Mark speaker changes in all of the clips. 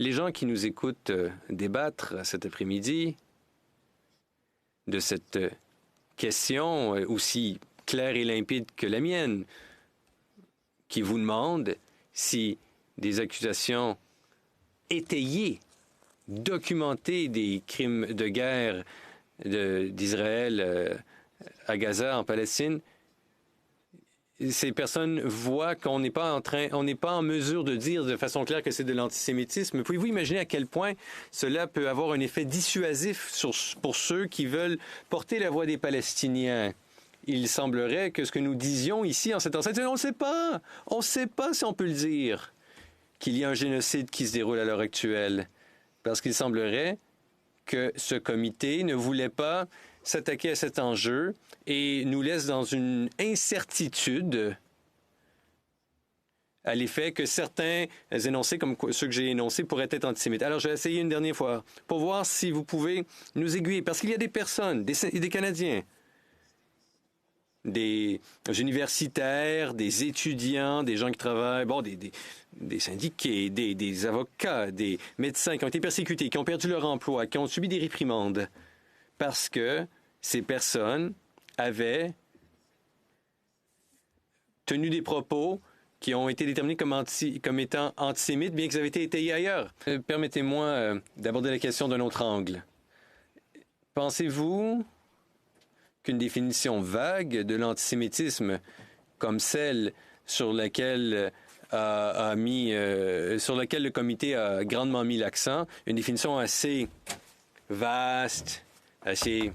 Speaker 1: Les gens qui nous écoutent débattre cet après-midi de cette question aussi claire et limpide que la mienne, qui vous demande si des accusations étayées, documentées des crimes de guerre d'Israël à Gaza, en Palestine, ces personnes voient qu'on n'est pas en mesure de dire de façon claire que c'est de l'antisémitisme. Pouvez-vous imaginer à quel point cela peut avoir un effet dissuasif pour ceux qui veulent porter la voix des Palestiniens? Il semblerait que ce que nous disions ici en cette enceinte, on ne sait pas si on peut le dire, qu'il y a un génocide qui se déroule à l'heure actuelle. Parce qu'il semblerait que ce comité ne voulait pas s'attaquer à cet enjeu et nous laisse dans une incertitude à l'effet que certains énoncés, comme ceux que j'ai énoncés, pourraient être antisémites. Alors, je vais essayer une dernière fois pour voir si vous pouvez nous aiguiller. Parce qu'il y a des personnes, des Canadiens, des universitaires, des étudiants, des gens qui travaillent, des syndiqués, des avocats, des médecins qui ont été persécutés, qui ont perdu leur emploi, qui ont subi des réprimandes, parce que ces personnes avaient tenu des propos qui ont été déterminés comme étant antisémites, bien qu'ils avaient été étayés ailleurs. Permettez-moi d'aborder la question d'un autre angle. Pensez-vous qu'une définition vague de l'antisémitisme, comme celle sur laquelle le comité a grandement mis l'accent, une définition assez vaste, assez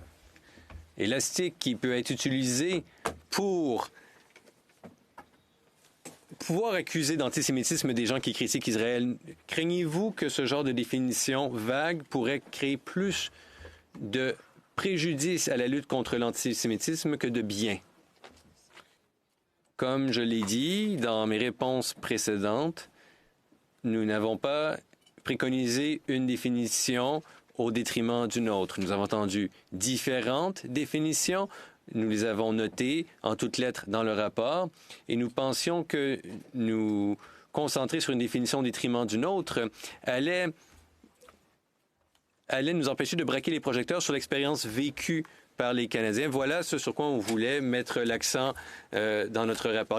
Speaker 1: élastique, qui peut être utilisée pour pouvoir accuser d'antisémitisme des gens qui critiquent Israël, craignez-vous que ce genre de définition vague pourrait créer plus de préjudice à la lutte contre l'antisémitisme que de bien? Comme je l'ai dit dans mes réponses précédentes, nous n'avons pas préconisé une définition au détriment d'une autre. Nous avons entendu différentes définitions. Nous les avons notées en toutes lettres dans le rapport et nous pensions que nous concentrer sur une définition au détriment d'une autre allait nous empêcher de braquer les projecteurs sur l'expérience vécue par les Canadiens. Voilà ce sur quoi on voulait mettre l'accent dans notre rapport.